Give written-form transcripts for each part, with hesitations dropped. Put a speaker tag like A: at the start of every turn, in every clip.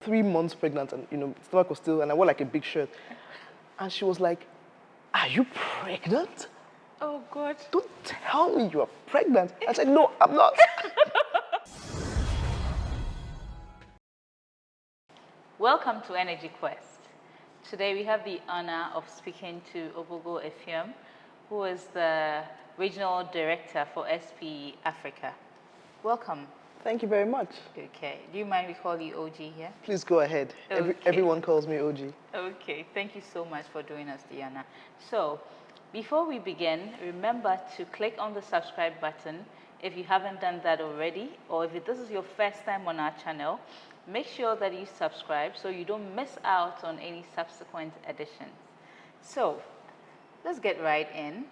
A: 3 months pregnant, and stomach was still, and I wore like a big shirt. And she was like, "Are you pregnant?
B: Oh God.
A: Don't tell me you are pregnant." I said, "No, I'm not."
B: Welcome to Energy Quest. Today we have the honor of speaking to Oghogho Effiom, who is the Regional Director for SPE Africa. Welcome.
A: Thank you very much.
B: Okay. Do you mind we call you OG here?
A: Please go ahead.
B: Okay.
A: Everyone calls me OG.
B: Okay. Thank you so much for doing us the honor. So, before we begin, remember to click on the subscribe button if you haven't done that already, or if this is your first time on our channel. Make sure that you subscribe so you don't miss out on any subsequent editions. So, let's get right in.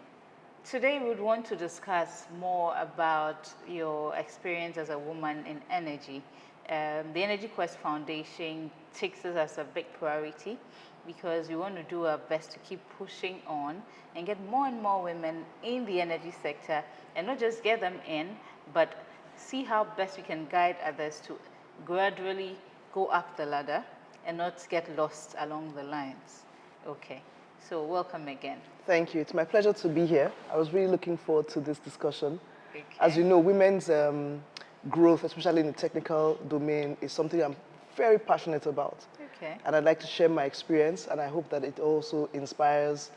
B: Today we would want to discuss more about your experience as a woman in energy. The Energy Quest Foundation takes this as a big priority because we want to do our best to keep pushing on and get more and more women in the energy sector, and not just get them in, but see how best we can guide others to gradually go up the ladder and not get lost along the lines. Okay, so welcome again.
A: Thank you. It's my pleasure to be here. I was really looking forward to this discussion.
B: Okay.
A: As you know, women's growth, especially in the technical domain, is something I'm very passionate about.
B: Okay.
A: And I'd like to share my experience, and I hope that it also inspires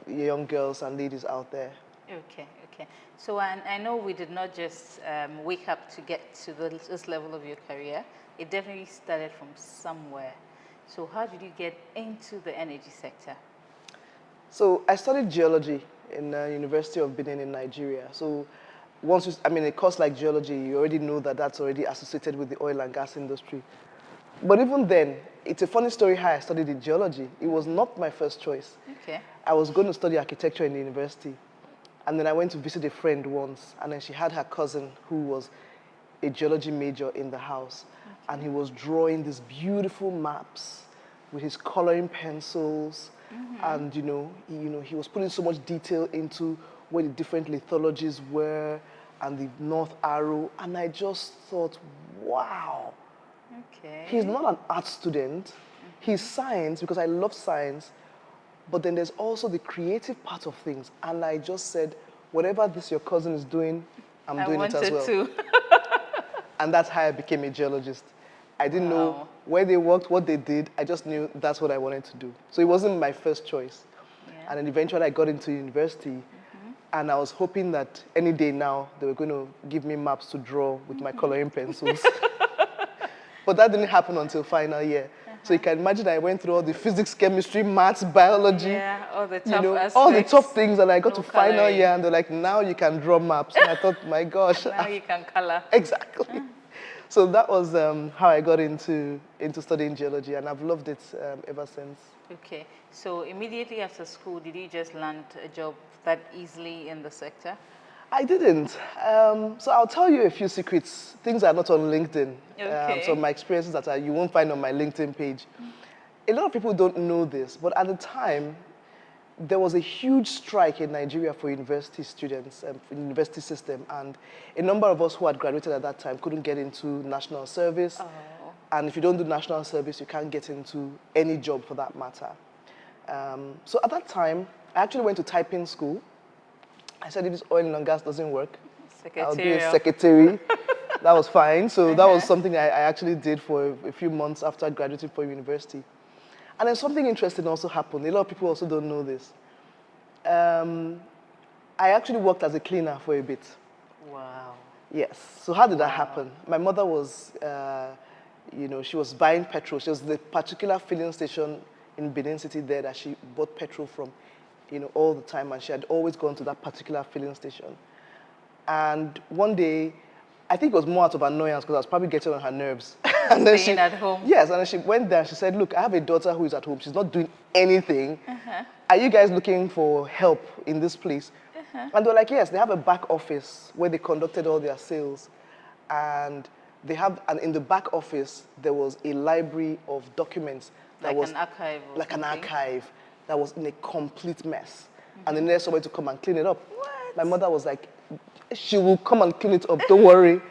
A: young girls and ladies out there.
B: Okay, okay. So I know we did not just wake up to get to this level of your career. It definitely started from somewhere. So how did you get into the energy sector?
A: So I studied geology in the University of Benin in Nigeria. So a course like geology, you already know that that's already associated with the oil and gas industry. But even then, it's a funny story how I studied in geology. It was not my first choice.
B: Okay.
A: I was going to study architecture in the university. And then I went to visit a friend once, and then she had her cousin who was a geology major in the house. Okay. And he was drawing these beautiful maps with his coloring pencils. And he was putting so much detail into where the different lithologies were and the North Arrow, and I just thought, wow.
B: Okay.
A: He's not an art student. He's science, because I love science, but then there's also the creative part of things. And I just said, whatever this your cousin is doing, I'm doing it as well.
B: Too.
A: And that's how I became a geologist. I didn't know where they worked, what they did. I just knew that's what I wanted to do. So it wasn't my first choice. Yeah. And then eventually I got into university, and I was hoping that any day now they were going to give me maps to draw with my coloring pencils. But that didn't happen until final year. So you can imagine I went through all the physics, chemistry, maths, biology.
B: Yeah, all the tough aspects.
A: All the tough things, and I got to final
B: coloring.
A: year, and they're like, now you can draw maps. And I thought, my gosh.
B: Now you can color.
A: Exactly. So that was how I got into studying geology, and I've loved it ever since.
B: Okay. So immediately after school, did you just land a job that easily in the sector?
A: I didn't. So I'll tell you a few secrets. Things are not on LinkedIn.
B: Okay.
A: So my experiences that you won't find on my LinkedIn page. A lot of people don't know this, but at the time, there was a huge strike in Nigeria for university students, for the university system, and a number of us who had graduated at that time couldn't get into national service. Oh. And if you don't do national service, you can't get into any job for that matter. So at that time, I actually went to typing school. I said, if this oil and gas doesn't work, I'll be a secretary. That was fine. So that was something I actually did for a few months after graduating from university. And then something interesting also happened. A lot of people also don't know this. I actually worked as a cleaner for a bit.
B: Wow.
A: Yes. So how did that happen? My mother was, she was buying petrol. She was the particular filling station in Benin City there that she bought petrol from, all the time. And she had always gone to that particular filling station. And one day, I think it was more out of annoyance because I was probably getting on her nerves.
B: And then staying at home.
A: Yes, and then she went there. She said, look, I have a daughter who is at home. She's not doing anything. Are you guys looking for help in this place? And they were like, yes, they have a back office where they conducted all their sales. And in the back office, there was a library of documents.
B: Like an archive.
A: Like an archive that was in a complete mess. And they needed somebody to come and clean it up.
B: What?
A: My mother was like, she will come and clean it up, don't worry.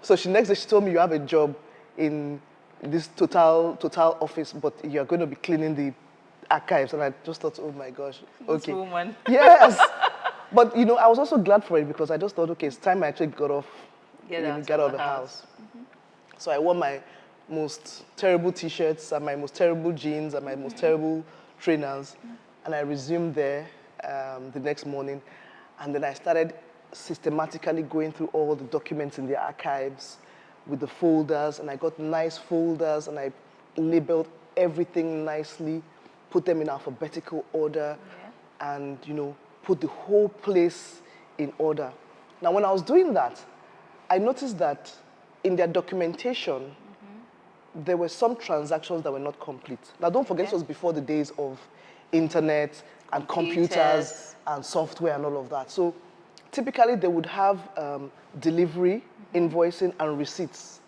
A: So next day she told me, you have a job in this total office, but you're going to be cleaning the archives. And I just thought, oh my gosh,
B: This
A: okay.
B: woman.
A: Yes. But, I was also glad for it because I just thought, okay, it's time I actually
B: Get out
A: get
B: of
A: out of
B: the
A: the
B: house.
A: house. So I wore my most terrible T-shirts and my most terrible jeans and my most terrible trainers. And I resumed there the next morning. And then I started systematically going through all the documents in the archives with the folders. And I got nice folders and I labeled everything nicely, put them in alphabetical order, and, put the whole place in order. Now, when I was doing that, I noticed that in their documentation, there were some transactions that were not complete. Now, don't forget, this was before the days of internet and computers and software and all of that. So typically, they would have delivery, invoicing, and receipts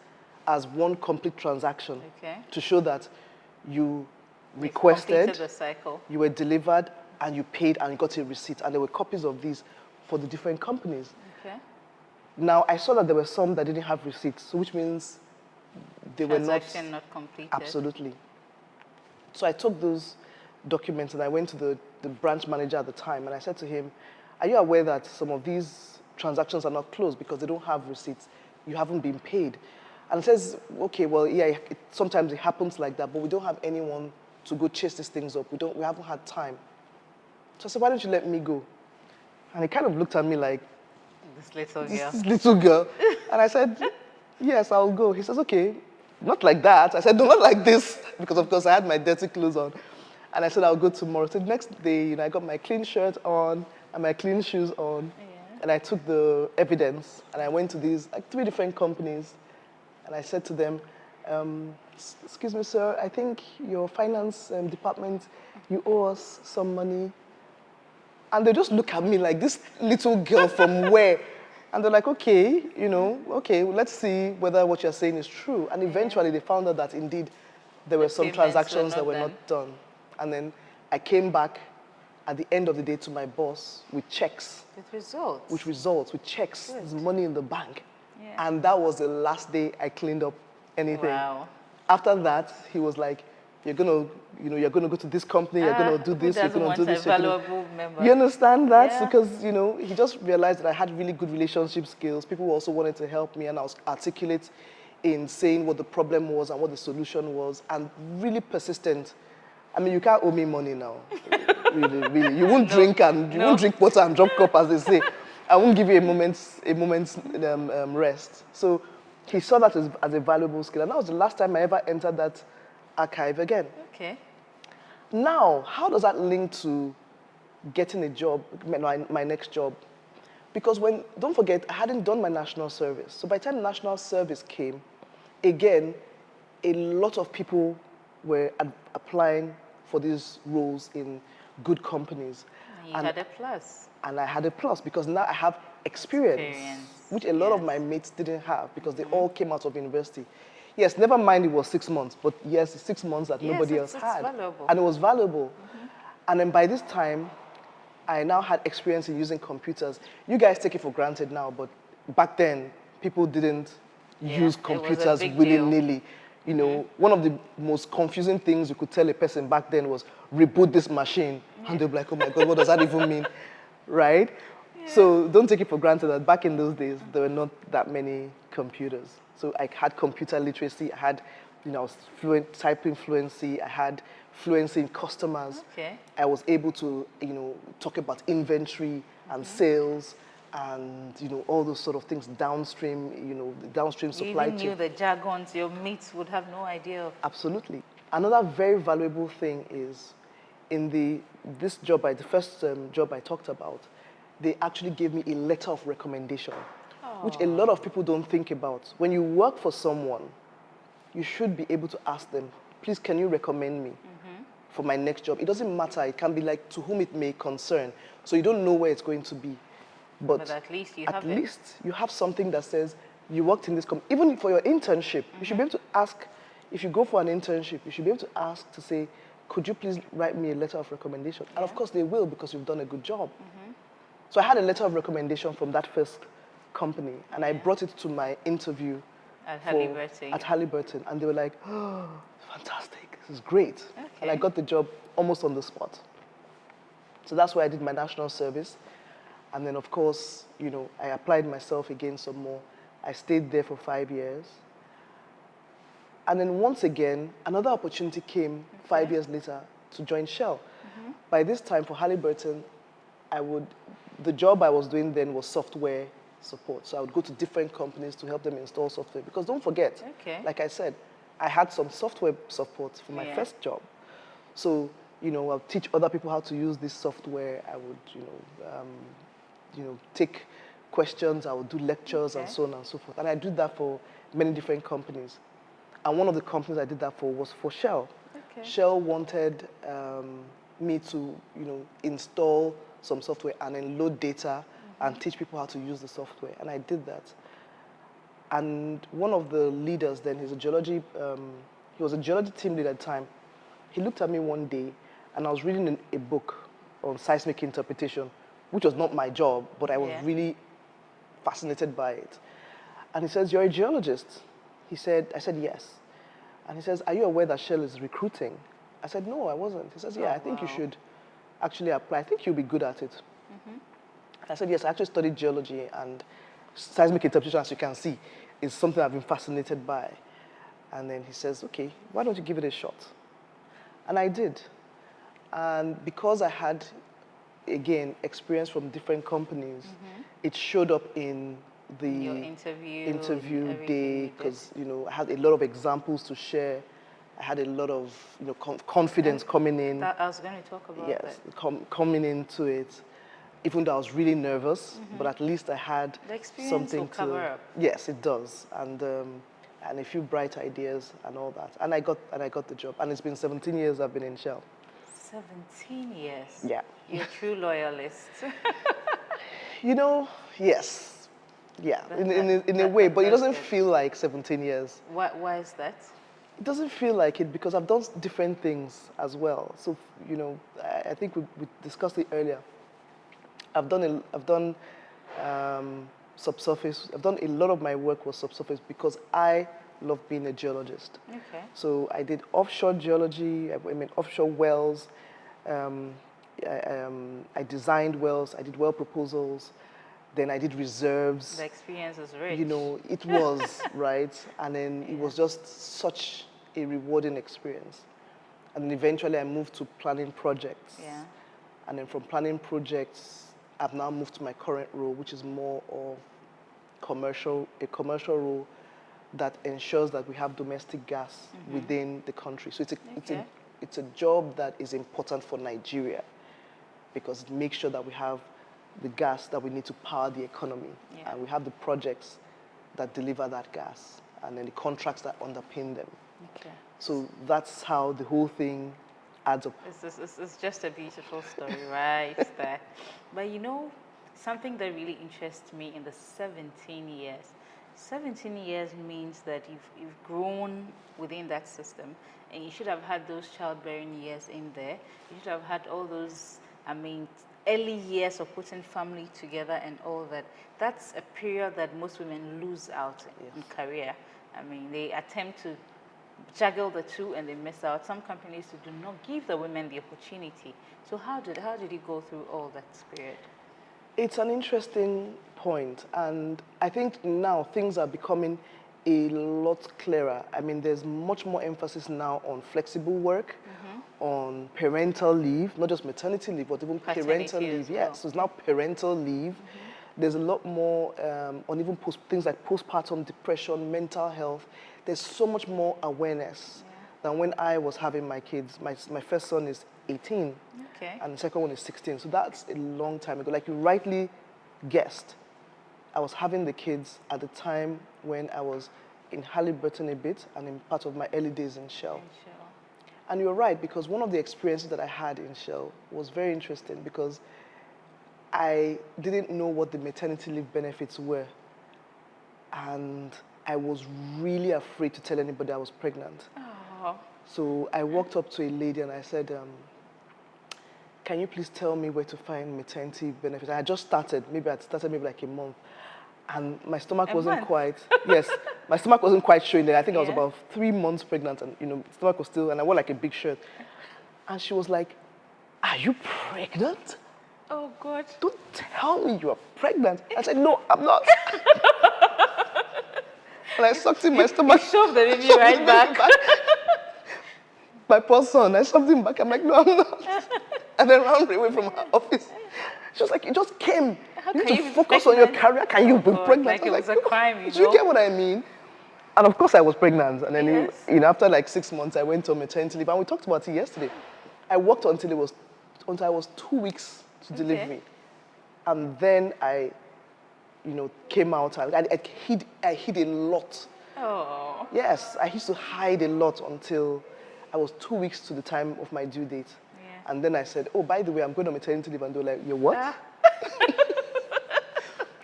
A: as one complete transaction to show that you requested,
B: completed the cycle.
A: you were delivered, and you paid and you got a receipt. And there were copies of these for the different companies.
B: Okay.
A: Now, I saw that there were some that didn't have receipts, which means they were not...
B: Transaction not completed.
A: Absolutely. So I took those documents and I went to the branch manager at the time and I said to him, are you aware that some of these transactions are not closed because they don't have receipts? You haven't been paid. And he says, okay, well, yeah, sometimes it happens like that, but we don't have anyone to go chase these things up. We haven't had time. So I said, why don't you let me go? And he kind of looked at me like,
B: This little girl.
A: this little girl. And I said, yes, I'll go. He says, okay, not like that. I said, no, not like this, because of course I had my dirty clothes on. And I said, I'll go tomorrow. So the next day, I got my clean shirt on and my clean shoes on. And I took the evidence and I went to these, 3 different companies. And I said to them, excuse me, sir, I think your finance department, you owe us some money. And they just look at me like, this little girl from where? And they're like, okay, okay, well, let's see whether what you're saying is true. And eventually they found out that indeed there were some transactions that were not done. And then I came back at the end of the day to my boss with checks. With checks, there's money in the bank. Yeah. And that was the last day I cleaned up anything.
B: Wow.
A: After that, he was like, you're gonna go to this company, you're gonna do this, you're gonna do this. You understand that? Yeah. Because, he just realized that I had really good relationship skills. People also wanted to help me, and I was articulate in saying what the problem was and what the solution was, and really persistent. I mean, you can't owe me money now. Really. You won't drink water and drop cup, as they say. I won't give you a moment's rest. So he saw that as a valuable skill, and that was the last time I ever entered that archive again.
B: Okay.
A: Now, how does that link to getting a job, my next job? Because don't forget, I hadn't done my national service. So by the time national service came, again, a lot of people were applying for these roles in good companies.
B: And you had a plus.
A: And I had a plus because now I have experience. Which a lot of my mates didn't have because they all came out of university. Yes, never mind it was 6 months, but yes, 6 months that nobody else had.
B: Valuable.
A: And it was valuable. And then by this time, I now had experience in using computers. You guys take it for granted now, but back then, people didn't use computers willy-nilly. One of the most confusing things you could tell a person back then was, reboot this machine. And they'll be like, oh my God, what does that even mean? Right? Yeah. So don't take it for granted that back in those days, there were not that many computers. So I had computer literacy, I had, I was typing fluency, I had fluency in customers.
B: Okay.
A: I was able to, talk about inventory and sales and, all those sort of things downstream, the downstream supply chain.
B: You even knew the jargons your mates would have no idea of.
A: Absolutely. Another very valuable thing is in this job, the first job I talked about, they actually gave me a letter of recommendation, which a lot of people don't think about. When you work for someone, you should be able to ask them, please, can you recommend me for my next job? It doesn't matter. It can be like to whom it may concern. So you don't know where it's going to be. But
B: at least
A: you have something that says you worked in this company. Even for your internship, you should be able to ask, if you go for an internship, you should be able to ask to say, could you please write me a letter of recommendation? And of course they will because you've done a good job. So I had a letter of recommendation from that first company and I brought it to my interview
B: At Halliburton.
A: At Halliburton, and they were like, "Oh, fantastic! This is great!" And I
B: Okay.
A: got the job almost on the spot. So that's where I did my national service, and then of course, I applied myself again some more. I stayed there for 5 years, and then once again, another opportunity came 5 years later to join Shell. By this time, for Halliburton, the job I was doing then was software support. So I would go to different companies to help them install software. Because don't forget, like I said, I had some software support for my first job. So, I'll teach other people how to use this software. I would, take questions. I would do lectures and so on and so forth. And I did that for many different companies. And one of the companies I did that for was for Shell. Shell wanted me to, install some software and then load data and teach people how to use the software. And I did that. And one of the leaders then, he was a geology team leader at the time. He looked at me one day, and I was reading a book on seismic interpretation, which was not my job, but I was really fascinated by it. And he says, "You're a geologist?" I said, "Yes." And he says, "Are you aware that Shell is recruiting?" I said, "No, I wasn't." He says, "Yeah, I think you should actually apply. I think you'll be good at it." I said, "Yes, I actually studied geology, and seismic interpretation, as you can see, is something I've been fascinated by." And then he says, "Okay, why don't you give it a shot?" And I did. And because I had, again, experience from different companies, it showed up in the
B: your interview
A: day, because I had a lot of examples to share. I had a lot of confidence coming in.
B: I was going to talk about that.
A: Yes, coming into it, even though I was really nervous, but at least I had
B: The experience
A: something
B: will cover up.
A: Yes, it does, and a few bright ideas and all that, and I got the job, and it's been 17 years I've been in Shell.
B: 17 years.
A: Yeah.
B: You're a true loyalist.
A: Yes, yeah, in a way, but it doesn't feel like 17 years.
B: Why is that?
A: It doesn't feel like it because I've done different things as well. So, I think we discussed it earlier. I've done subsurface. I've done a lot of my work was subsurface because I love being a geologist.
B: Okay.
A: So I did offshore geology. I mean offshore wells. I designed wells. I did well proposals. Then I did reserves.
B: The experience is rich.
A: It was, right? And then it was just such a rewarding experience. And then eventually I moved to planning projects.
B: Yeah.
A: And then from planning projects, I've now moved to my current role, which is more of a commercial role that ensures that we have domestic gas within the country. So it's a job that is important for Nigeria because it makes sure that we have the gas that we need to power the economy.
B: Yeah.
A: And we have the projects that deliver that gas and then the contracts that underpin them.
B: Okay.
A: So that's how the whole thing adds up.
B: It's just a beautiful story right there. But something that really interests me in the 17 years. 17 years means that you've grown within that system, and you should have had those childbearing years in there. You should have had all those, early years of putting family together and all that. That's a period that most women lose out in career. They attempt to juggle the two and they miss out. Some companies do not give the women the opportunity. So how did you go through all that period?
A: It's an interesting point, and I think now things are becoming a lot clearer. There's much more emphasis now on flexible work, on parental leave, not just maternity leave, but even parental leave.
B: Well.
A: Yes, so it's now parental leave. There's a lot more on even things like postpartum depression, mental health. There's so much more awareness than when I was having my kids. My first son is 18, and the second one is 16. So that's a long time ago. Like you rightly guessed, I was having the kids at the time when I was in Halliburton a bit and in part of my early days in Shell. And you're right, because one of the experiences that I had in Shell was very interesting because I didn't know what the maternity leave benefits were. And I was really afraid to tell anybody I was pregnant.
B: Oh.
A: So I walked up to a lady and I said, "Can you please tell me where to find maternity benefits?" I had just started, maybe like a month. And my stomach wasn't quite, yes, My stomach wasn't quite showing then. I think I was
B: Yeah.
A: about 3 months pregnant, and stomach was still, and I wore like a big shirt. And she was like, "Are you pregnant?
B: Oh God.
A: Don't tell me you are pregnant." I said, "No, I'm not." And I sucked in my stomach.
B: You shoved the baby
A: shoved
B: right
A: the
B: back.
A: My poor son, I shoved him back. I'm like, "No, I'm not." And then ran away from her office. She was like, "You just came.
B: How
A: You need
B: can
A: to
B: you be
A: focus on your
B: pregnant?
A: career. Can you
B: Oh
A: be
B: God,
A: pregnant?"
B: like
A: I
B: it
A: was
B: was a
A: like,
B: crime,
A: "Do you get what I mean?" And of course, I was pregnant. And then,
B: Yes.
A: after like 6 months, I went on maternity leave. And we talked about it yesterday. I worked until I was 2 weeks to
B: Okay.
A: delivery. And then I, came out. I hid a lot.
B: Oh.
A: Yes, I used to hide a lot until I was 2 weeks to the time of my due date.
B: Yeah.
A: And then I said, "Oh, by the way, I'm going on maternity leave." And they were like, "You're what?"
B: Ah.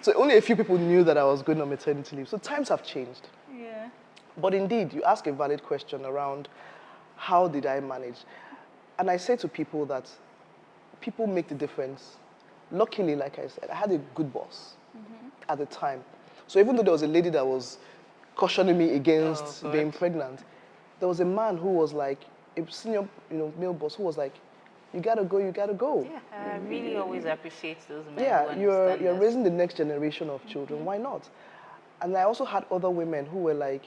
A: So only a few people knew that I was going on maternity leave. So times have changed.
B: Yeah.
A: But indeed, you ask a valid question around how did I manage? And I say to people that people make the difference. Luckily, like I said, I had a good boss at the time. So even though there was a lady that was cautioning me against
B: Oh,
A: being
B: God.
A: pregnant, there was a man who was like, a senior male boss who was like, "You gotta go, you gotta go."
B: Yeah, I really always appreciate those men who
A: Yeah, you're
B: understand us.
A: raising the next generation of children. Why not? And I also had other women who were like,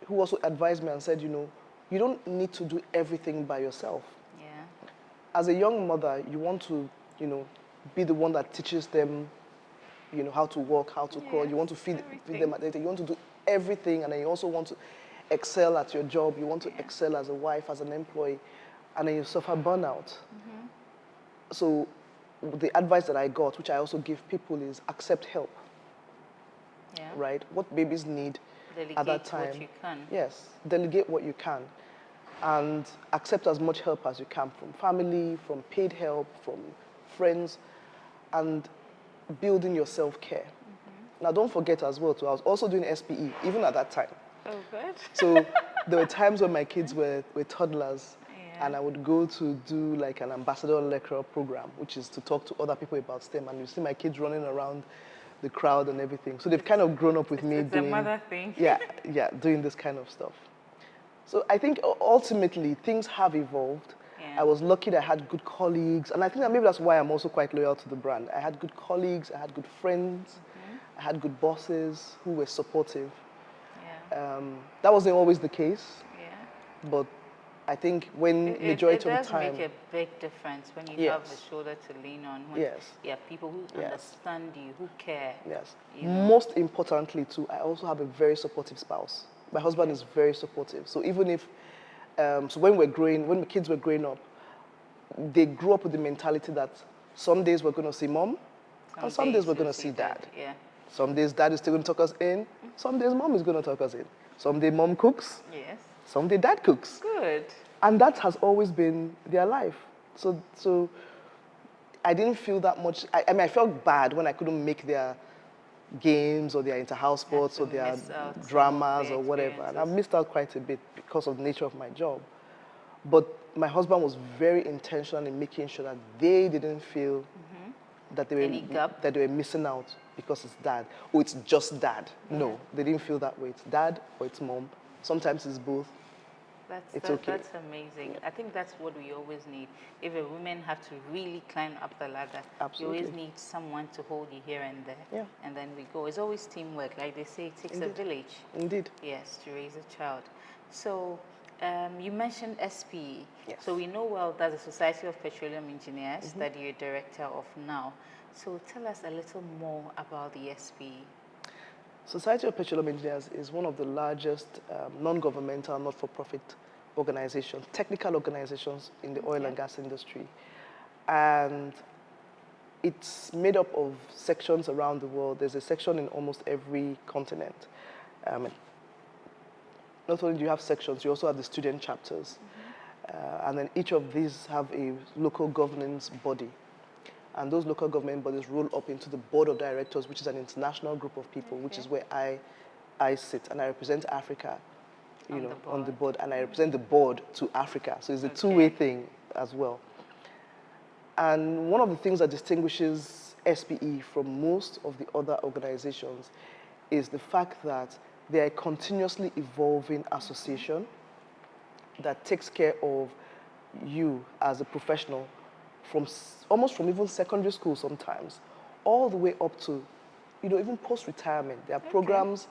A: who also advised me and said, you don't need to do everything by yourself.
B: Yeah.
A: As a young mother, you want to, be the one that teaches them, how to walk, how to crawl. You want to feed them at everything. You want to do everything, and then you also want to excel at your job. You want to excel as a wife, as an employee, and then you suffer burnout. So the advice that I got, which I also give people, is accept help.
B: Yeah.
A: Right? What babies need
B: Delegate
A: at that time.
B: what you can.
A: Yes, delegate what you can, and accept as much help as you can from family, from paid help, from friends, and building your self-care. Now, don't forget as well, too, I was also doing SPE, even at that time.
B: Oh, good.
A: So there were times when my kids were toddlers,
B: Yeah.
A: and I would go to do like an ambassador lecturer program, which is to talk to other people about STEM, and you see my kids running around the crowd and everything. So they've kind of grown up with me
B: It's
A: doing,
B: a mother thing.
A: doing this kind of stuff. So I think ultimately things have evolved.
B: Yeah.
A: I was lucky that I had good colleagues, and I think that maybe that's why I'm also quite loyal to the brand. I had good colleagues, I had good friends, I had good bosses who were supportive.
B: Yeah.
A: That wasn't always the case,
B: Yeah.
A: but I think when
B: It
A: majority of
B: does
A: the time,
B: make a big difference when you have a shoulder to lean on. When
A: Yes.
B: you have people who
A: Yes.
B: understand you, who care.
A: yes.
B: You know.
A: Most importantly too, I also have a very supportive spouse. My husband is very supportive. So even if, so when the kids were growing up, they grew up with the mentality that some days we're going to see mom, and some days we're
B: you'll
A: going to see dad.
B: Yeah.
A: Some days dad is still going to tuck us in. Some days mom is going to tuck us in. Some day mom cooks.
B: Yes.
A: Some day dad cooks.
B: Good.
A: And that has always been their life. So I didn't feel that much. I mean, I felt bad when I couldn't make their games or their inter-house sports
B: to
A: or their
B: miss out some of
A: dramas
B: the
A: or whatever. And I
B: experiences.
A: missed out quite a bit because of the nature of my job. But my husband was very intentional in making sure that they didn't feel that
B: Any gap?
A: they were missing out because it's dad or it's just dad. No, they didn't feel that way. It's dad or it's mom. Sometimes it's both. It's okay.
B: That's amazing. I think that's what we always need. If a woman have to really climb up the ladder,
A: Absolutely.
B: you always need someone to hold you here and there.
A: Yeah.
B: And then we go. It's always teamwork. Like they say, it takes a
A: Indeed.
B: village.
A: Indeed.
B: Yes, to raise a child. So you mentioned SPE.
A: Yes.
B: So we know well that the Society of Petroleum Engineers that you're director of now. So tell us a little more about the SPE.
A: Society of Petroleum Engineers is one of the largest non-governmental, not-for-profit organizations, technical organizations in the oil and gas industry. And it's made up of sections around the world. There's a section in almost every continent. Not only do you have sections, you also have the student chapters. And then each of these have a local governance body. And those local government bodies roll up into the board of directors, which is an international group of people, which is where I sit. And I represent Africa, on the board. And I represent the board to Africa. So it's a two-way thing as well. And one of the things that distinguishes SPE from most of the other organizations is the fact that They're a continuously evolving association that takes care of you as a professional almost from even secondary school sometimes, all the way up to, even post-retirement. There are programs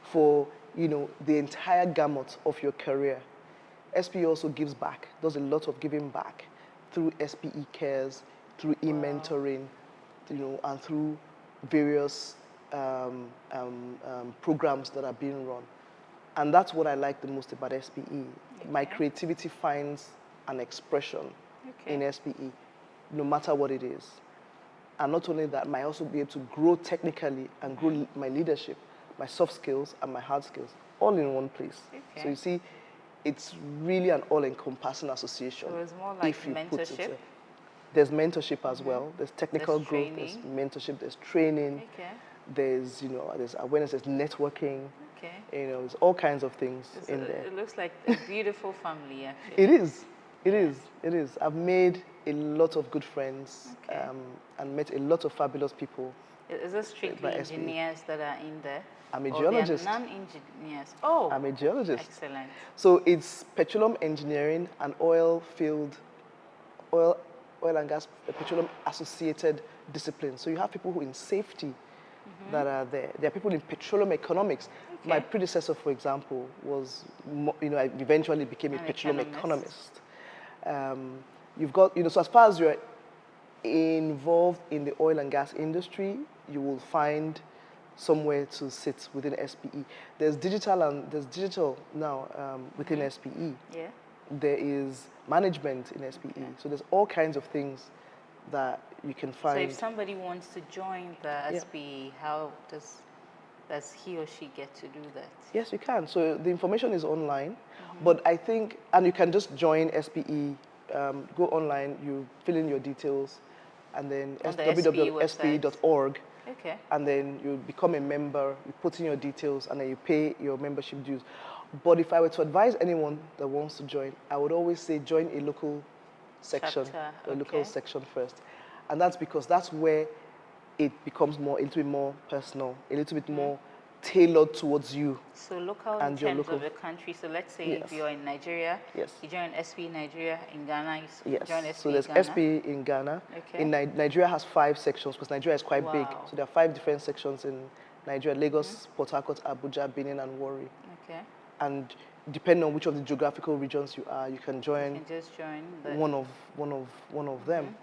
A: for, the entire gamut of your career. SPE also gives back, does a lot of giving back through SPE Cares, through e-mentoring, and through various programs that are being run. And that's what I like the most about SPE. My creativity finds an expression in SPE, no matter what it is. And not only that, I might also be able to grow technically and grow my leadership, my soft skills and my hard skills, all in one place. So you see, it's really an all-encompassing association.
B: So it's more like mentorship?
A: There's mentorship as well. There's technical growth, there's mentorship, there's training, there's, there's awareness, there's networking. There's all kinds of things in there.
B: It looks like a beautiful family, actually.
A: It is. It is. I've made a lot of good friends and met a lot of fabulous people.
B: Is it strictly engineers that are in there?
A: I'm a geologist.
B: They are non-engineers. Oh,
A: I'm a geologist.
B: Excellent.
A: So it's petroleum engineering and oil and gas, petroleum associated disciplines. So you have people who in safety that are there. There are people in petroleum economics. My predecessor, for example, was, I eventually became a petroleum economist. You've got, so as far as you're involved in the oil and gas industry, you will find somewhere to sit within SPE. There's digital now within SPE. Yeah. There is management in SPE. So there's all kinds of things that you can find.
B: So if somebody wants to join the SPE, how does he or she get to do that?
A: Yes, you can. So the information is online, but I think, and you can just join SPE, go online, you fill in your details, and then www.spe.org. And then you become a member, you put in your details, and then you pay your membership dues. But if I were to advise anyone that wants to join, I would always say join a local section, a local section first. And that's because that's where it becomes a little bit more personal, a little bit more tailored towards you.
B: So local in terms of the country. So let's say if you're in Nigeria, you join SPE Nigeria. In Ghana, you join SPE
A: So there's
B: Ghana.
A: SPE in Ghana. In Nigeria has 5 sections because Nigeria is quite big. So there are 5 different sections in Nigeria: Lagos, Port Harcourt, Abuja, Benin, and Warri. And depending on which of the geographical regions you are, you can join.
B: You can just join
A: one of them.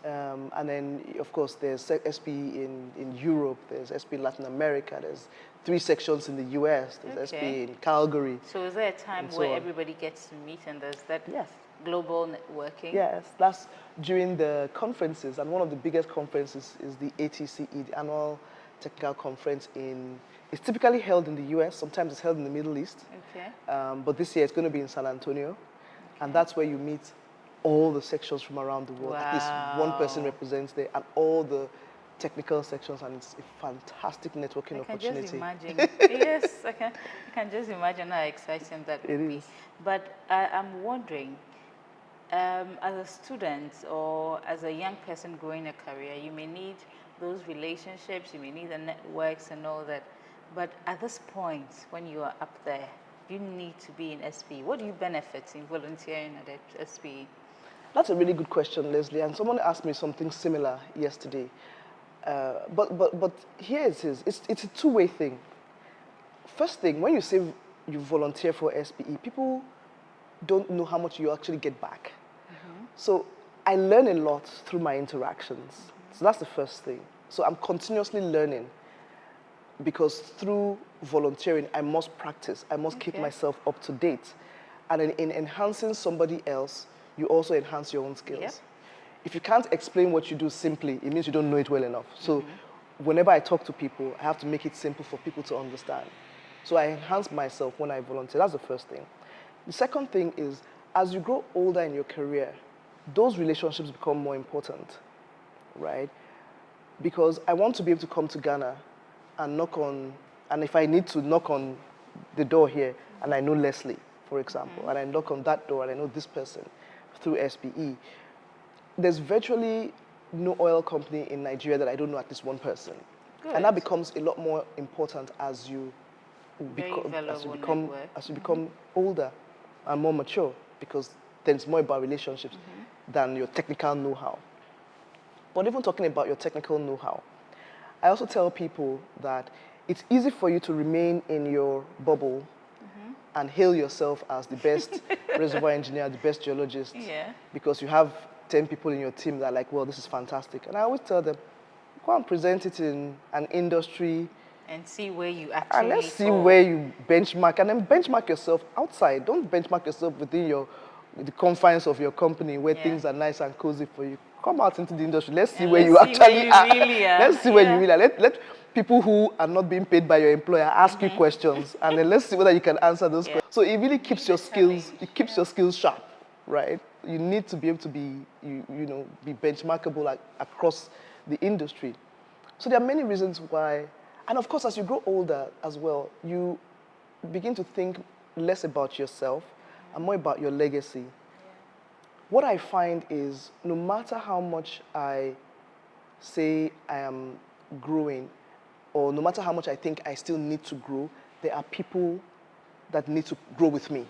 A: And then, of course, there's SPE in Europe, there's SPE in Latin America, there's 3 sections in the US, there's SPE in Calgary.
B: So is there a time where everybody gets to meet and there's that global networking?
A: Yes, that's during the conferences, and one of the biggest conferences is the ATCE, the Annual Technical Conference it's typically held in the US, sometimes it's held in the Middle East, but this year it's going to be in San Antonio, and that's where you meet all the sections from around the world. At least one person represents there, and all the technical sections, and it's a fantastic networking opportunity.
B: I can just imagine. Yes, I can just imagine how exciting that would be. But I'm wondering, as a student or as a young person growing a career, you may need those relationships, you may need the networks and all that. But at this point, when you are up there, you need to be in SPE. What do you benefit in volunteering at SPE?
A: That's a really good question, Leslie. And someone asked me something similar yesterday. But here it is. It's a two-way thing. First thing, when you say you volunteer for SPE, people don't know how much you actually get back. So I learn a lot through my interactions. So that's the first thing. So I'm continuously learning, because through volunteering, I must practice. I must keep myself up to date. And in enhancing somebody else, you also enhance your own skills. If you can't explain what you do simply, it means you don't know it well enough. So whenever I talk to people, I have to make it simple for people to understand. So I enhance myself when I volunteer. That's the first thing. The second thing is, as you grow older in your career, those relationships become more important, right? Because I want to be able to come to Ghana and knock on, and if I need to knock on the door here, and I know Leslie, for example, and I knock on that door and I know this person through SPE, there's virtually no oil company in Nigeria that I don't know at least one person. And that becomes a lot more important as you
B: Very valuable network.
A: as you become older and more mature, because then it's more about relationships than your technical know-how. But even talking about your technical know-how, I also tell people that it's easy for you to remain in your bubble and hail yourself as the best reservoir engineer, the best geologist,
B: Yeah.
A: because you have 10 people in your team that are like, well, this is fantastic. And I always tell them, go and present it in an industry
B: And see where you
A: and
B: actually
A: let's see
B: fall.
A: where you benchmark, and then benchmark yourself outside. Don't benchmark yourself within the confines of your company where
B: Yeah.
A: things are nice and cozy for you. Come out into the industry. Let's see
B: And
A: where
B: let's
A: you
B: see where
A: actually
B: you
A: are.
B: really are.
A: Let's see where you
B: Yeah.
A: really are. Let people who are not being paid by your employer ask you questions, and then let's see whether you can answer those
B: Yeah.
A: questions. So it really keeps your
B: the
A: skills.
B: challenge,
A: It keeps your skills sharp, right? You need to be able to be be benchmarkable across the industry. So there are many reasons why, and of course, as you grow older as well, you begin to think less about yourself and more about your legacy. What I find is no matter how much I say I am growing, or no matter how much I think I still need to grow, there are people that need to grow with me.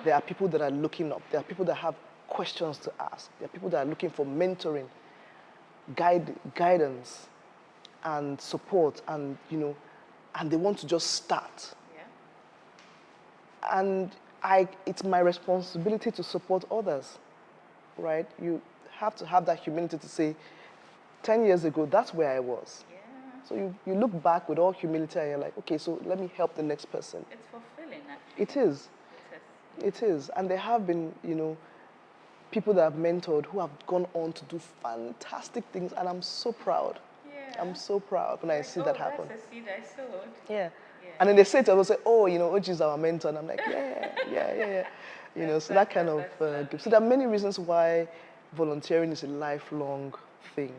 A: There are people that are looking up. There are people that have questions to ask. There are people that are looking for mentoring, guidance, and support, and and they want to just start.
B: Yeah.
A: And it's my responsibility to support others, right? You have to have that humility to say, 10 years ago, that's where I was.
B: Yeah.
A: So you look back with all humility and you're like, okay, so let me help the next person.
B: It's fulfilling, actually.
A: It is.
B: It is.
A: It is. And there have been, people that I've mentored who have gone on to do fantastic things, and I'm so proud.
B: Yeah.
A: I'm so proud when I see that happen.
B: That's a seed I sowed.
A: Yeah.
B: Yeah.
A: And then they say to us, say, oh, Oji is our mentor. And I'm like, yeah. So that kind of gives. So there are many reasons why volunteering is a lifelong thing.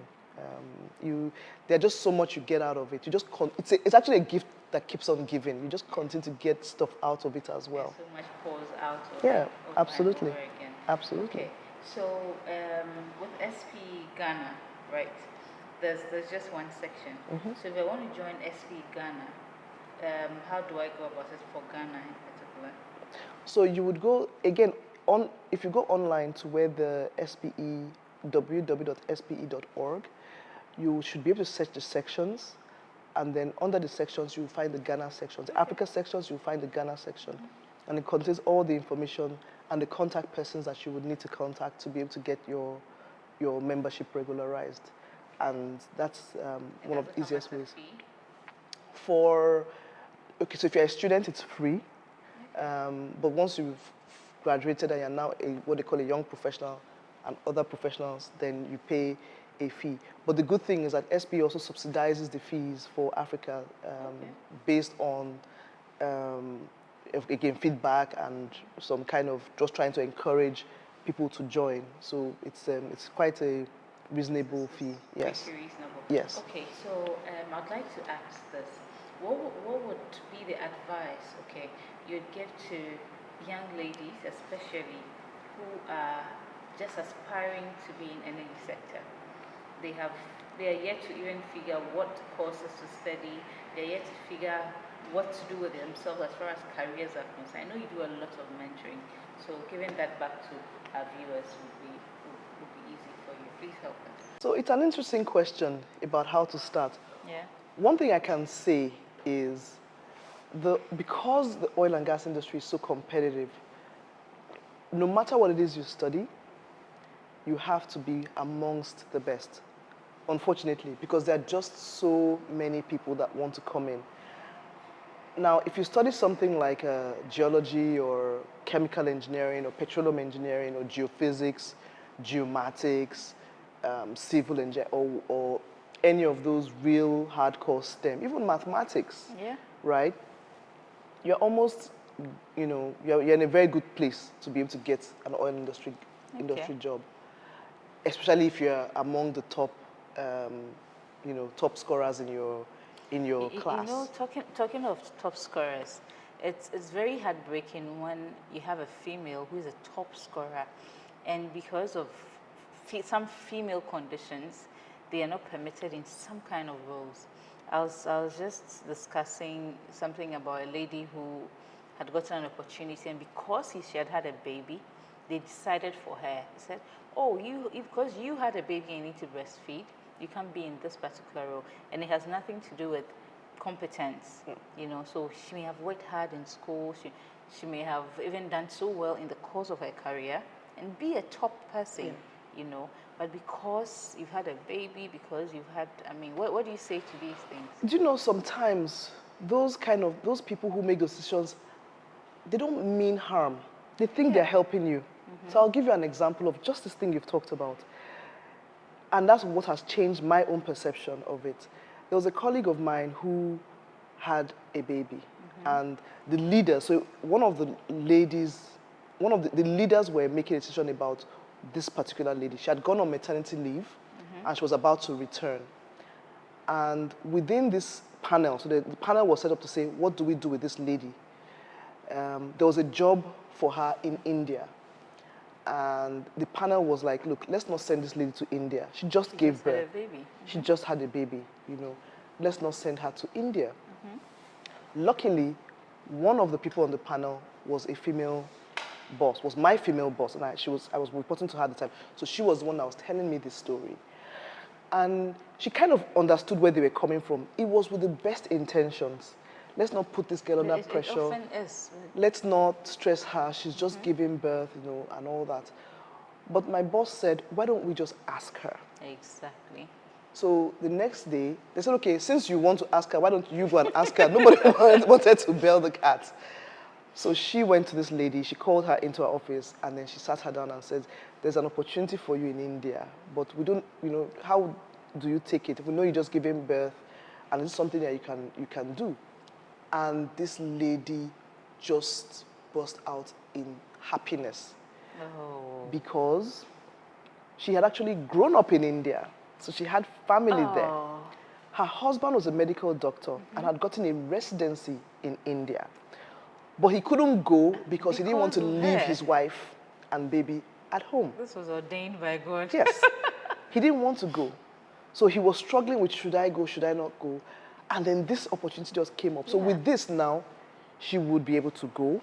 A: There's just so much you get out of it. You just it's actually a gift that keeps on giving. You just continue to get stuff out of it as well.
B: There's so much pours out of
A: Yeah,
B: it over
A: absolutely.
B: and over again.
A: Absolutely.
B: Okay, so with SP Ghana, right? There's just one section. So if I want to join SP Ghana, how do I go about it for Ghana in particular?
A: So you would go again if you go online to where the SPE www.spe.org, you should be able to search the sections, and then under the sections you'll find the Ghana sections. The Africa sections you'll find the Ghana section, and it contains all the information and the contact persons that you would need to contact to be able to get your membership regularized, and that's one of the easiest ways. So if you're a student, it's free. But once you've graduated and you're now what they call a young professional and other professionals, then you pay a fee. But the good thing is that SP also subsidizes the fees for Africa based on, again, feedback and some kind of just trying to encourage people to join. So it's quite a reasonable fee. Yes.
B: Pretty reasonable.
A: Yes.
B: Okay, so I'd like to ask this. What would be the advice, you'd give to young ladies, especially who are just aspiring to be in energy sector? They are yet to even figure what courses to study. They're yet to figure what to do with themselves as far as careers are concerned. I know you do a lot of mentoring, so giving that back to our viewers would be easy for you. Please help us.
A: So it's an interesting question about how to start.
B: Yeah.
A: One thing I can say is because the oil and gas industry is so competitive, no matter what it is you study, you have to be amongst the best, unfortunately, because there are just so many people that want to come in. Now, if you study something like geology or chemical engineering or petroleum engineering or geophysics, geomatics, civil engineering, or any of those real hardcore STEM, even mathematics, right? You're almost, you're in a very good place to be able to get an oil industry job, especially if you're among the top, top scorers in your class.
B: Talking of top scorers, it's very heartbreaking when you have a female who is a top scorer, and because of some female conditions, they are not permitted in some kind of roles. I was just discussing something about a lady who had gotten an opportunity, and because she had had a baby, they decided for her. They said, "Oh, because you had a baby and you need to breastfeed, you can't be in this particular role," and it has nothing to do with competence, you know. So she may have worked hard in school. She may have even done so well in the course of her career and be a top person, you know. But because you've had a baby, because you've had, I mean, what do you say to these things?
A: Do you know sometimes those people who make those decisions, they don't mean harm. They think they're helping you. So I'll give you an example of just this thing you've talked about. And that's what has changed my own perception of it. There was a colleague of mine who had a baby. And the leader, so one of the leaders were making a decision about this particular lady. She had gone on maternity leave and she was about to return. And within this panel, so the panel was set up to say, what do we do with this lady? There was a job for her in India. And the panel was like, look, let's not send this lady to India. She just gave birth.
B: Had a baby.
A: She just had a baby, you know. Let's not send her to India. Luckily, one of the people on the panel was a female boss, was my female boss, and I was reporting to her at the time. So she was the one that was telling me this story. And she kind of understood where they were coming from. It was with the best intentions. Let's not put this girl under pressure. It
B: often is.
A: Let's not stress her. She's just giving birth, you know, and all that. But my boss said, why don't we just ask her?
B: Exactly.
A: So the next day, they said, okay, since you want to ask her, why don't you go and ask her? Nobody wanted to bail the cat. So she went to this lady, she called her into her office, and then she sat her down and said, there's an opportunity for you in India, but we don't, you know, how do you take it? We know you're just giving birth, and it's something that you can do. And this lady just burst out in happiness.
B: Oh.
A: Because she had actually grown up in India. So she had family there. Her husband was a medical doctor and had gotten a residency in India. But he couldn't go because he didn't want to leave his wife and baby at home.
B: This was ordained by God.
A: Yes. He didn't want to go. So he was struggling with, should I go, should I not go? And then this opportunity just came up. So with this now, she would be able to go.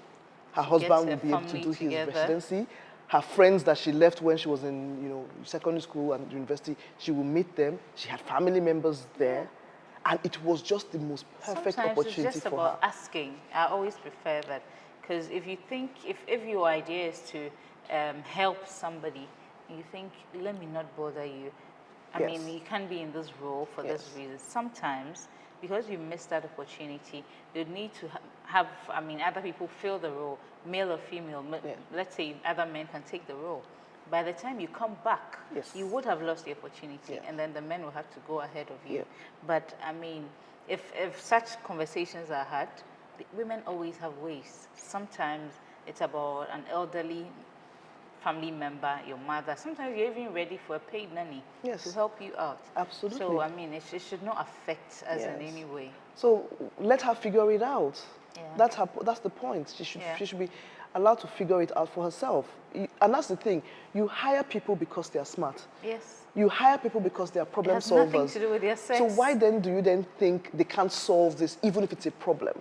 A: Her husband would be able to do his residency. Her friends that she left when she was in, you know, secondary school and university, she would meet them. She had family members there. And it was just the most perfect opportunity for her.
B: Sometimes it's just about asking. I always prefer that. Because if you think, if your idea is to help somebody, you think, let me not bother you. I mean, you can't be in this role for this reason. Sometimes, because you missed that opportunity, you need to have, I mean, other people fill the role, male or female. Let's say other men can take the role. By the time you come back, you would have lost the opportunity, and then the men will have to go ahead of you. But, I mean, if such conversations are had, the women always have ways. Sometimes it's about an elderly family member, your mother. Sometimes you're even ready for a paid nanny to help you out.
A: Absolutely.
B: So, I mean, it should not affect us in any way.
A: So let her figure it out. That's the point. She should be allowed to figure it out for herself. And that's the thing. You hire people because they are smart.
B: Yes.
A: You hire people because they are problem solvers.
B: It has nothing to do with their sex.
A: So why then do you then think they can't solve this even if it's a problem?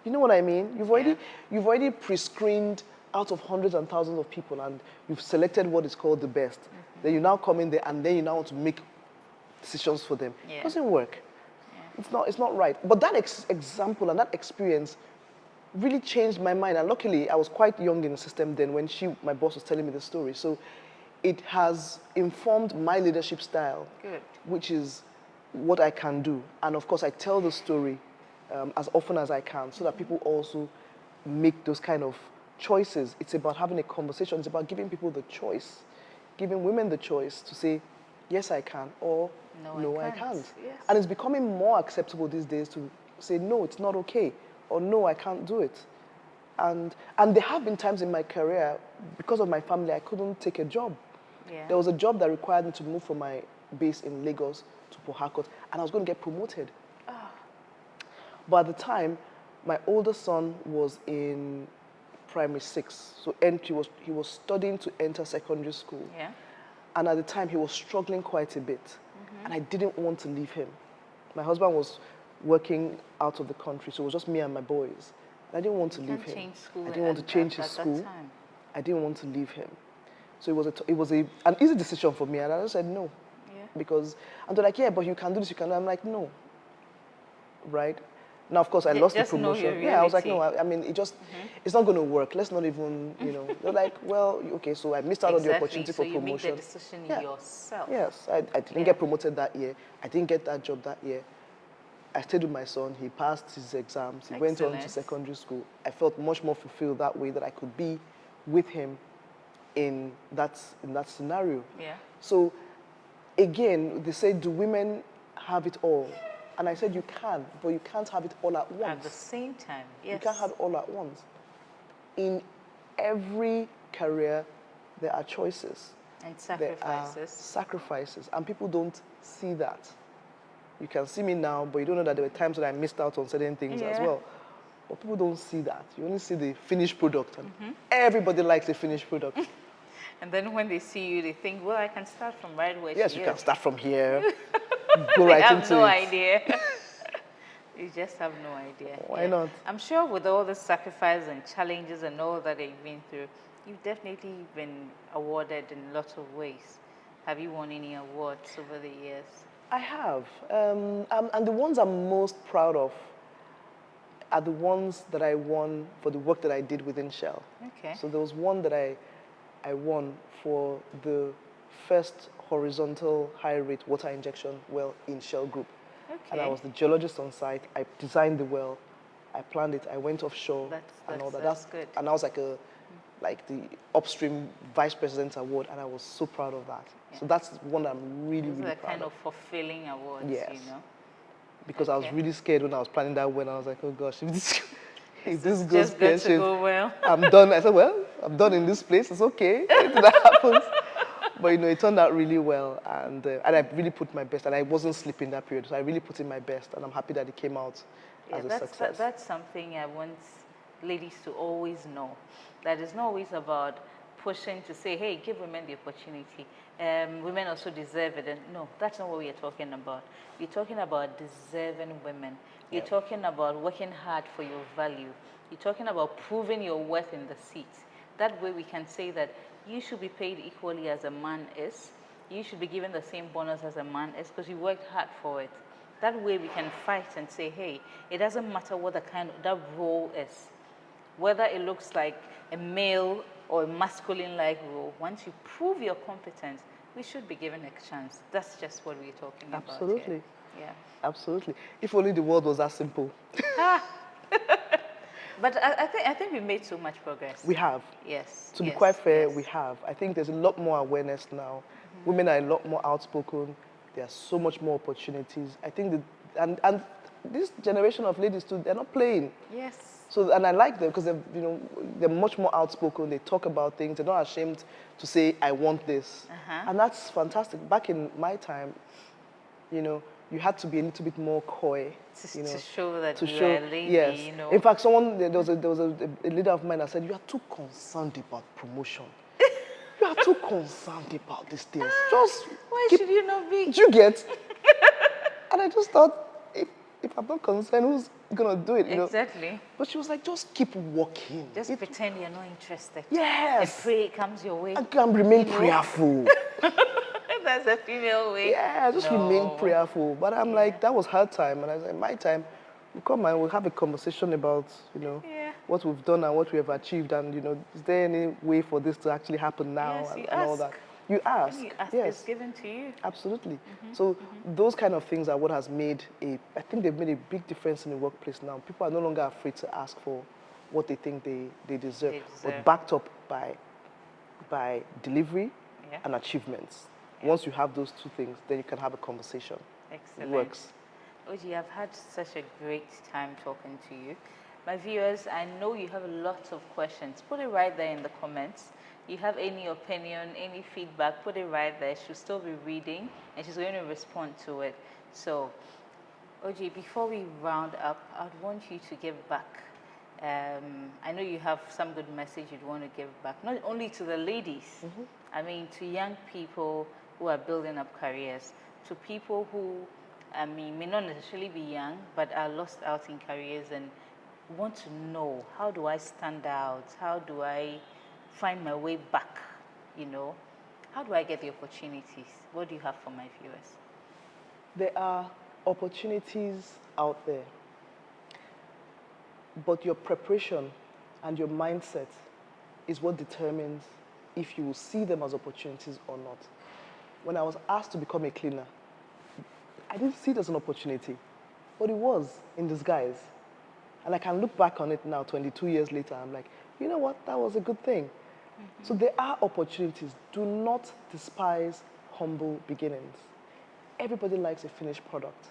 A: You know what I mean? You've already pre-screened out of hundreds and thousands of people, and you've selected what is called the best. Then you now come in there, and then you now want to make decisions for them. It doesn't work. It's not right. But that example and that experience really changed my mind. And luckily, I was quite young in the system then when my boss was telling me the story. So it has informed my leadership style, which is what I can do. And of course, I tell the story as often as I can so that people also make those kind of choices. It's about having a conversation. It's about giving people the choice, giving women the choice to say, yes, I can, or no, I can't.
B: Yes.
A: And it's becoming more acceptable these days to say, no, it's not okay, or no, I can't do it. And there have been times in my career, because of my family, I couldn't take a job. There was a job that required me to move from my base in Lagos to Port Harcourt, and I was going to get promoted. But at the time, my older son was in primary 6, so he was studying to enter secondary school. And at the time, he was struggling quite a bit, and I didn't want to leave him. My husband was working out of the country, so it was just me and my boys. I didn't want to leave him.
B: Change school
A: I didn't want to change his
B: at
A: school.
B: that time.
A: I didn't want to leave him. So it was an easy decision for me, and I just said no.
B: Yeah.
A: Because, and they're like, yeah, but you can do this, you can do that. I'm like, no. Right? Now, of course, I lost the
B: Just know your
A: promotion. Yeah, I was like, no,
B: reality.
A: I mean, it's not going to work. Let's not even, They're like, well, okay, so I missed out on the opportunity for
B: so
A: promotion.
B: you make the decision
A: Yeah.
B: yourself.
A: Yes, I didn't get promoted that year. I didn't get that job that year. I stayed with my son. He passed his exams. He went on to
B: Excellent.
A: secondary school. I felt much more fulfilled that way, that I could be with him in that scenario.
B: Yeah.
A: So again, they say, do women have it all? And I said, you can, but you can't have it all at once.
B: At the same time, yes.
A: You can't have it all at once. In every career, there are choices.
B: And
A: There are
B: sacrifices.
A: sacrifices, and people don't see that. You can see me now, but you don't know that there were times when I missed out on certain things as
B: Yeah.
A: well. But people don't see that. You only see the finished product, and everybody likes the finished product.
B: And then when they see you, they think, well, I can start from right where
A: Yes,
B: she
A: you
B: is.
A: can start from here, go
B: They
A: right
B: have
A: into
B: no
A: it.
B: idea. You just have no idea.
A: Why not?
B: I'm sure with all the sacrifice and challenges and all that you've been through, you've definitely been awarded in lots of ways. Have you won any awards over the years?
A: I have. And the ones I'm most proud of are the ones that I won for the work that I did within Shell.
B: Okay.
A: So there was one that I won for the first horizontal high-rate water injection well in Shell Group.
B: Okay.
A: And I was the geologist on site. I designed the well. I planned it. I went offshore and all that.
B: That's good.
A: And I was like the upstream vice president's award, and I was so proud of that.
B: Yeah.
A: So that's one that I'm really,
B: Those
A: really
B: are
A: proud
B: kind of fulfilling awards,
A: Yes.
B: you know.
A: Because I was
B: Okay.
A: really scared when I was planning that well. I was like, oh gosh, if this goes
B: Just going to
A: pear-shaped,
B: go well.
A: I'm done. I said, well, I'm done in this place. It's okay. Anything that happens. But it turned out really well, and I really put my best, and I wasn't sleeping that period, so I really put in my best, and I'm happy that it came out as a success.
B: That's something I want ladies to always know. That it's not always about pushing to say, hey, give women the opportunity. Women also deserve it. And no, that's not what we are talking about. We're talking about deserving women. You're talking about working hard for your value. You're talking about proving your worth in the seat. That way we can say that you should be paid equally as a man is. You should be given the same bonus as a man is because you worked hard for it. That way we can fight and say, hey, it doesn't matter what that role is. Whether it looks like a male or a masculine-like role, once you prove your competence, we should be given a chance. That's just what we're talking about.
A: Absolutely.
B: Yeah.
A: Absolutely. If only the world was that simple.
B: But I think we made so much progress.
A: We have.
B: Yes.
A: To be quite fair, we have. I think there's a lot more awareness now. Women are a lot more outspoken. There are so much more opportunities. I think and this generation of ladies too, they're not playing.
B: Yes.
A: So, and I like them because they're much more outspoken. They talk about things. They're not ashamed to say, I want this. And that's fantastic. Back in my time, you had to be a little bit more coy.
B: To show that
A: to
B: you
A: show,
B: are a lady,
A: yes. In fact, there was a leader of mine that said, you are too concerned about promotion. You are too concerned about these things.
B: Why should you not be?
A: Do you get? And I just thought, if I'm not concerned, who's going to do it?
B: Exactly.
A: But she was like, just keep walking.
B: Just pretend you're not interested.
A: Yes.
B: And pray it comes your way.
A: And can remain prayerful.
B: That's a female way.
A: Yeah, just remain prayerful. But I'm like, that was her time. And I said, my time, we'll come and we'll have a conversation about, what we've done and what we have achieved. And, is there any way for this to actually happen now
B: Yes,
A: and all that? You ask.
B: When you ask,
A: yes.
B: it's given to you.
A: Absolutely. So those kind of things are what has made I think they've made a big difference in the workplace now. People are no longer afraid to ask for what they think they deserve. But backed up by delivery and achievements. Yeah. Once you have those two things, then you can have a conversation.
B: Excellent.
A: It works.
B: Oji, I've had such a great time talking to you. My viewers, I know you have lots of questions. Put it right there in the comments. You have any opinion, any feedback, put it right there. She'll still be reading and she's going to respond to it. So, Oji, before we round up, I'd want you to give back. I know you have some good message you'd want to give back, not only to the ladies, I mean to young people who are building up careers, to people who I mean, may not necessarily be young, but are lost out in careers and want to know, how do I stand out? How do I find my way back? You know, how do I get the opportunities? What do you have for my viewers?
A: There are opportunities out there, but your preparation and your mindset is what determines if you will see them as opportunities or not. When I was asked to become a cleaner, I didn't see it as an opportunity, but it was in disguise. And I can look back on it now, 22 years later, I'm like, you know what, that was a good thing. So there are opportunities. Do not despise humble beginnings. Everybody likes a finished product,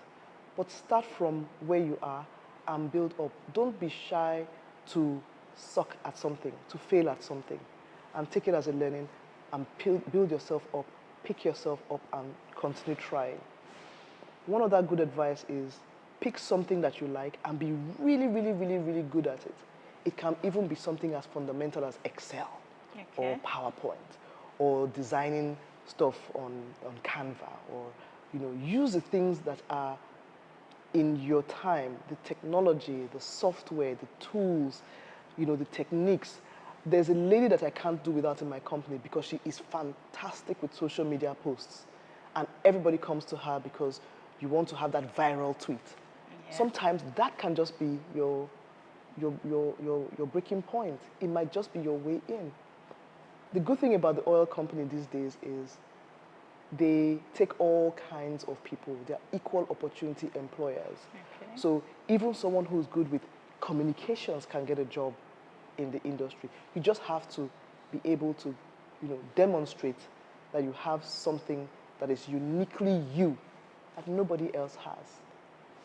A: but start from where you are and build up. Don't be shy to suck at something, to fail at something, and take it as a learning and build yourself up, pick yourself up and continue trying. One other good advice is pick something that you like and be really, really, really, really good at it. It can even be something as fundamental as Excel or PowerPoint or designing stuff on Canva, or use the things that are in your time, the technology, the software, the tools, the techniques. There's a lady that I can't do without in my company because she is fantastic with social media posts. And everybody comes to her because you want to have that viral tweet. Yeah. Sometimes that can just be your breaking point. It might just be your way in. The good thing about the oil company these days is they take all kinds of people. They're equal opportunity employers. Okay. So even someone who's good with communications can get a job in the industry. You just have to be able to, demonstrate that you have something that is uniquely you that nobody else has.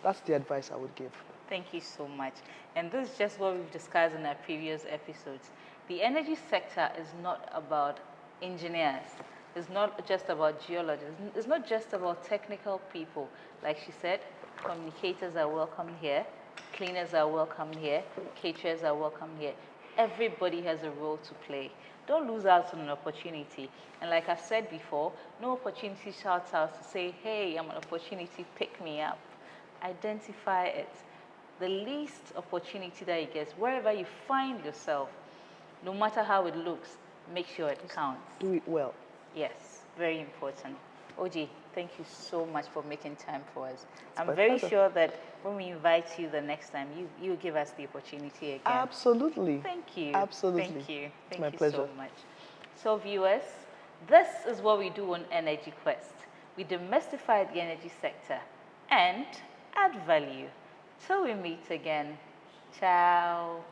A: That's the advice I would give.
B: Thank you so much. And this is just what we've discussed in our previous episodes. The energy sector is not about engineers. It's not just about geologists. It's not just about technical people. Like she said, communicators are welcome here, cleaners are welcome here, caterers are welcome here. Everybody has a role to play. Don't lose out on an opportunity. And like I've said before, no opportunity shouts out to say, hey, I'm an opportunity, pick me up. Identify it. The least opportunity that you get, wherever you find yourself, no matter how it looks, make sure it counts.
A: Do it well.
B: Yes, very important. Oji, thank you so much for making time for us. I'm
A: my
B: very
A: pleasure.
B: Sure that when we invite you the next time, you give us the opportunity again.
A: Absolutely.
B: Thank you.
A: Absolutely.
B: Thank you. Thank
A: my
B: you
A: pleasure.
B: so much. So viewers, this is what we do on Energy Quest. We demystify the energy sector and add value. Till we meet again. Ciao.